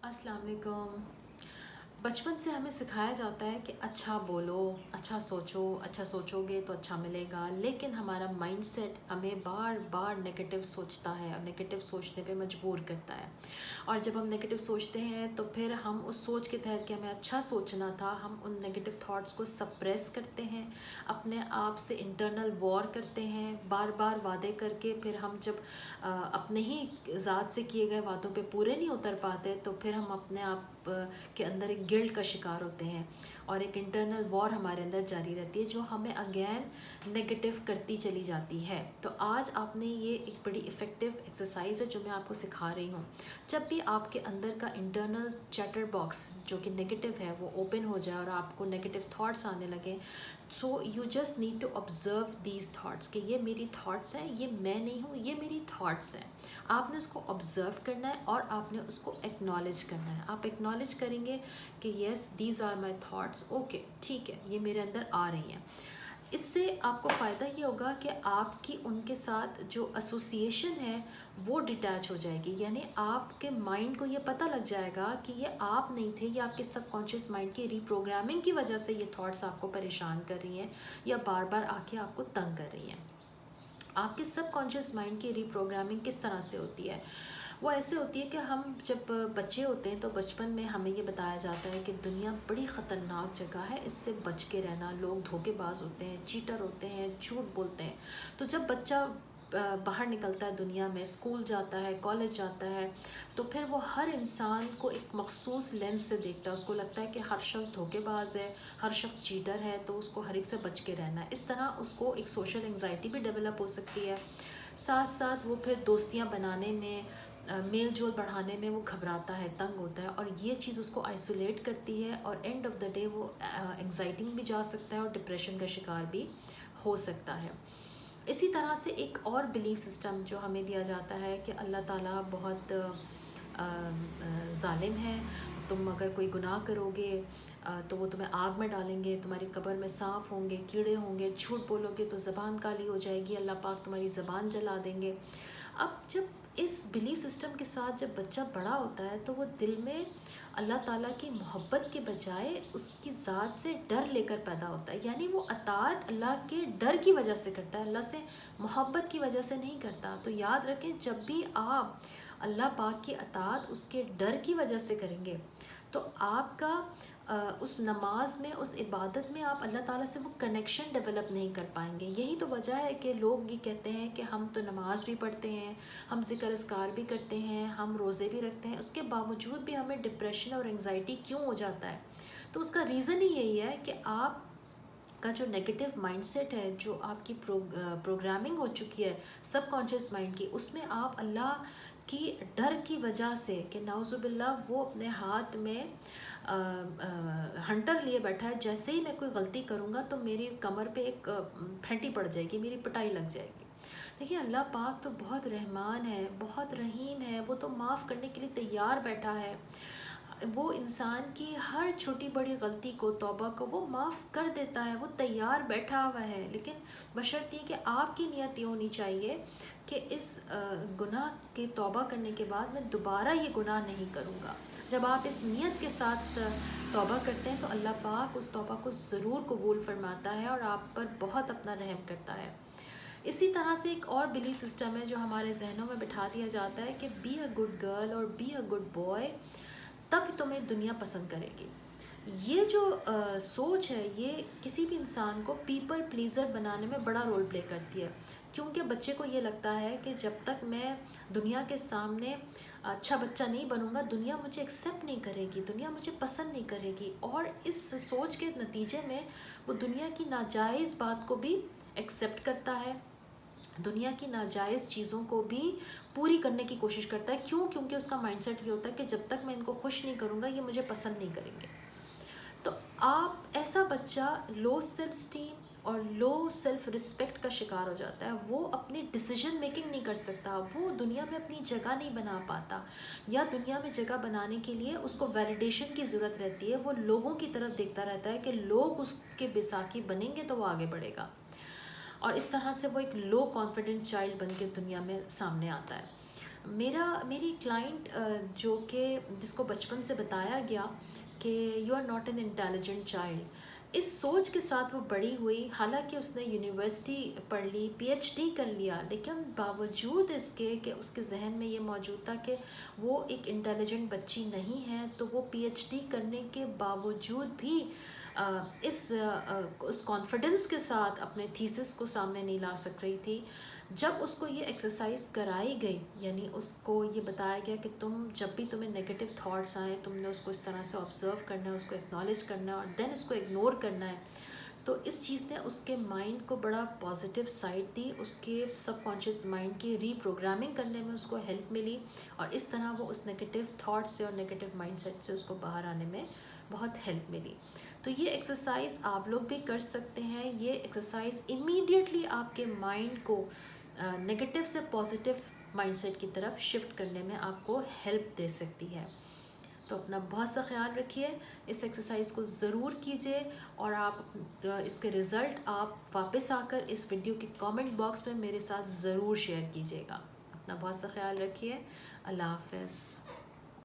अस्सलाम वालेकुम। बचपन से हमें सिखाया जाता है कि अच्छा बोलो, अच्छा सोचो, अच्छा सोचोगे तो अच्छा मिलेगा, लेकिन हमारा माइंडसेट हमें बार बार नेगेटिव सोचता है और नेगेटिव सोचने पे मजबूर करता है। और जब हम नेगेटिव सोचते हैं तो फिर हम उस सोच के तहत कि हमें अच्छा सोचना था, हम उन नेगेटिव थॉट्स को सप्रेस करते हैं, अपने आप से इंटरनल वॉर करते हैं, बार बार वादे करके फिर हम जब अपने ही ज़ात से किए गए वादों पे पूरे नहीं उतर पाते तो फिर हम अपने आप के अंदर एक गिल्ट का शिकार होते हैं और एक इंटरनल वॉर हमारे अंदर जारी रहती है जो हमें अगेन नेगेटिव करती चली जाती है। तो आज आपने ये एक बड़ी इफ़ेक्टिव एक्सरसाइज है जो मैं आपको सिखा रही हूँ। जब भी आपके अंदर का इंटरनल चैटर बॉक्स जो कि नेगेटिव है वो ओपन हो जाए और आपको नेगेटिव थॉट्स आने लगे, so you just need to observe these thoughts कि ये मेरी थाट्स हैं, ये मैं नहीं हूँ, ये मेरी थाट्स हैं। आपने उसको ऑब्ज़र्व करना है और आपने उसको एक्नॉलेज करना है। आप एक्नॉलेज करेंगे कि yes these are my thoughts, okay ठीक है, ये मेरे अंदर आ रही हैं। इससे आपको फ़ायदा ये होगा कि आपकी उनके साथ जो एसोसिएशन है वो डिटैच हो जाएगी, यानी आपके माइंड को ये पता लग जाएगा कि ये आप नहीं थे, ये आपके सबकॉन्शियस माइंड की रीप्रोग्रामिंग की वजह से ये थॉट्स आपको परेशान कर रही हैं या बार बार आके आपको तंग कर रही हैं। आपके सबकॉन्शियस माइंड की रीप्रोग्रामिंग किस तरह से होती है? वो ऐसे होती है कि हम जब बच्चे होते हैं तो बचपन में हमें ये बताया जाता है कि दुनिया बड़ी ख़तरनाक जगह है, इससे बच के रहना, लोग धोखेबाज होते हैं, चीटर होते हैं, झूठ बोलते हैं। तो जब बच्चा बाहर निकलता है दुनिया में, स्कूल जाता है, कॉलेज जाता है, तो फिर वो हर इंसान को एक मखसूस लेंस से देखता है। उसको लगता है कि हर शख्स धोखेबाज है, हर शख्स चीटर है, तो उसको हर एक से बच के रहना है। इस तरह उसको एक सोशल एंग्जाइटी भी डेवलप हो सकती है। साथ साथ वो फिर दोस्तियां बनाने में, मेल जोल बढ़ाने में वो घबराता है, तंग होता है, और ये चीज़ उसको आइसोलेट करती है और एंड ऑफ द डे वो एंग्जाइटी में भी जा सकता है और डिप्रेशन का शिकार भी हो सकता है। इसी तरह से एक और बिलीफ सिस्टम जो हमें दिया जाता है कि अल्लाह ताला बहुत ज़ालिम है, तुम अगर कोई गुनाह करोगे तो वो तुम्हें आग में डालेंगे, तुम्हारी कब्र में सांप होंगे, कीड़े होंगे, झूठ बोलोगे तो ज़बान काली हो जाएगी, अल्लाह पाक तुम्हारी ज़बान जला देंगे। अब जब इस बिलीफ सिस्टम के साथ जब बच्चा बड़ा होता है तो वो दिल में अल्लाह ताला की मोहब्बत के बजाय उसकी ज़ात से डर लेकर पैदा होता है, यानी वो अताअत अल्लाह के डर की वजह से करता है, अल्लाह से मोहब्बत की वजह से नहीं करता। तो याद रखें, जब भी आप अल्लाह पाक की अताअत उसके डर की वजह से करेंगे तो आपका उस नमाज में, उस इबादत में आप अल्लाह ताला से वो कनेक्शन डेवलप नहीं कर पाएंगे। यही तो वजह है कि लोग ये कहते हैं कि हम तो नमाज भी पढ़ते हैं, हम ज़िक्र अस्कार भी करते हैं, हम रोज़े भी रखते हैं, उसके बावजूद भी हमें डिप्रेशन और एंग्जाइटी क्यों हो जाता है? तो उसका रीज़न ही यही है कि आप का जो नेगेटिव माइंडसेट है, जो आपकी प्रोग्रामिंग हो चुकी है सबकॉन्शियस माइंड की, उसमें आप अल्लाह की डर की वजह से कि नाउज़ुबिल्लाह वो अपने हाथ में हंटर लिए बैठा है, जैसे ही मैं कोई गलती करूँगा तो मेरी कमर पे एक फेंटी पड़ जाएगी, मेरी पिटाई लग जाएगी। देखिए, अल्लाह पाक तो बहुत रहमान है, बहुत रहीम है, वो तो माफ़ करने के लिए तैयार बैठा है। वो इंसान की हर छोटी बड़ी गलती को, तौबा को वो माफ़ कर देता है, वो तैयार बैठा हुआ है। लेकिन बशर्त ये कि आपकी नियत ये होनी चाहिए कि इस गुनाह के तौबा करने के बाद मैं दोबारा ये गुनाह नहीं करूँगा। जब आप इस नियत के साथ तौबा करते हैं तो अल्लाह पाक उस तौबा को ज़रूर कबूल फरमाता है और आप पर बहुत अपना रहम करता है। इसी तरह से एक और बिलीफ सिस्टम है जो हमारे जहनों में बिठा दिया जाता है कि बी अ गुड गर्ल और बी अ गुड बॉय, तब तुम्हें दुनिया पसंद करेगी। ये जो सोच है, ये किसी भी इंसान को पीपल प्लीज़र बनाने में बड़ा रोल प्ले करती है, क्योंकि बच्चे को ये लगता है कि जब तक मैं दुनिया के सामने अच्छा बच्चा नहीं बनूंगा, दुनिया मुझे एक्सेप्ट नहीं करेगी, दुनिया मुझे पसंद नहीं करेगी, और इस सोच के नतीजे में वो दुनिया की नाजायज़ बात को भी एक्सेप्ट करता है, दुनिया की नाजायज़ चीज़ों को भी पूरी करने की कोशिश करता है। क्यों? क्योंकि उसका माइंडसेट ये होता है कि जब तक मैं इनको खुश नहीं करूँगा ये मुझे पसंद नहीं करेंगे। तो आप, ऐसा बच्चा लो सेल्फ स्टीम और लो सेल्फ रिस्पेक्ट का शिकार हो जाता है। वो अपनी डिसीजन मेकिंग नहीं कर सकता, वो दुनिया में अपनी जगह नहीं बना पाता, या दुनिया में जगह बनाने के लिए उसको वैलिडेशन की ज़रूरत रहती है। वो लोगों की तरफ देखता रहता है कि लोग उसके बैसाखी बनेंगे तो वो आगे बढ़ेगा, और इस तरह से वो एक लो कॉन्फिडेंस चाइल्ड बन के दुनिया में सामने आता है। میری کلائنٹ جو کہ جس کو بچپن سے بتایا گیا کہ you are not an intelligent child, اس سوچ کے ساتھ وہ بڑی ہوئی، حالانکہ اس نے یونیورسٹی پڑھ لی، پی ایچ ڈی کر لیا، لیکن باوجود اس کے کہ اس کے ذہن میں یہ موجود تھا کہ وہ ایک انٹیلیجنٹ بچی نہیں ہے، تو وہ پی ایچ ڈی کرنے کے باوجود بھی اس کانفیڈنس کے ساتھ اپنے تھیسس کو سامنے نہیں لا سک رہی تھی۔ جب اس کو یہ ایکسرسائز کرائی گئی، یعنی اس کو یہ بتایا گیا کہ تم جب بھی تمہیں نگیٹو تھاٹس آئیں، تم نے اس کو اس طرح سے آبزرو کرنا ہے، اس کو ایکنالج کرنا ہے اور دین اس کو اگنور کرنا ہے، تو اس چیز نے اس کے مائنڈ کو بڑا پازیٹیو سائڈ دی، اس کے سب کانشیس مائنڈ کی ری پروگرامنگ کرنے میں اس کو ہیلپ ملی، اور اس طرح وہ اس نگیٹو تھاٹ سے اور نگیٹو مائنڈ سیٹ سے اس کو باہر آنے میں بہت ہیلپ ملی۔ تو یہ ایکسرسائز آپ لوگ بھی کر سکتے ہیں۔ یہ ایکسرسائز امیڈیٹلی آپ کے مائنڈ کو نگیٹو سے پازیٹیو مائنڈ سیٹ کی طرف شفٹ کرنے میں آپ کو ہیلپ دے سکتی ہے۔ تو اپنا بہت سا خیال رکھیے، اس ایکسرسائز کو ضرور کیجیے، اور آپ اس کے رزلٹ آپ واپس آ کر اس ویڈیو کے کامنٹ باکس میں میرے ساتھ ضرور شیئر کیجیے گا۔ اپنا بہت سا خیال رکھیے، اللہ حافظ۔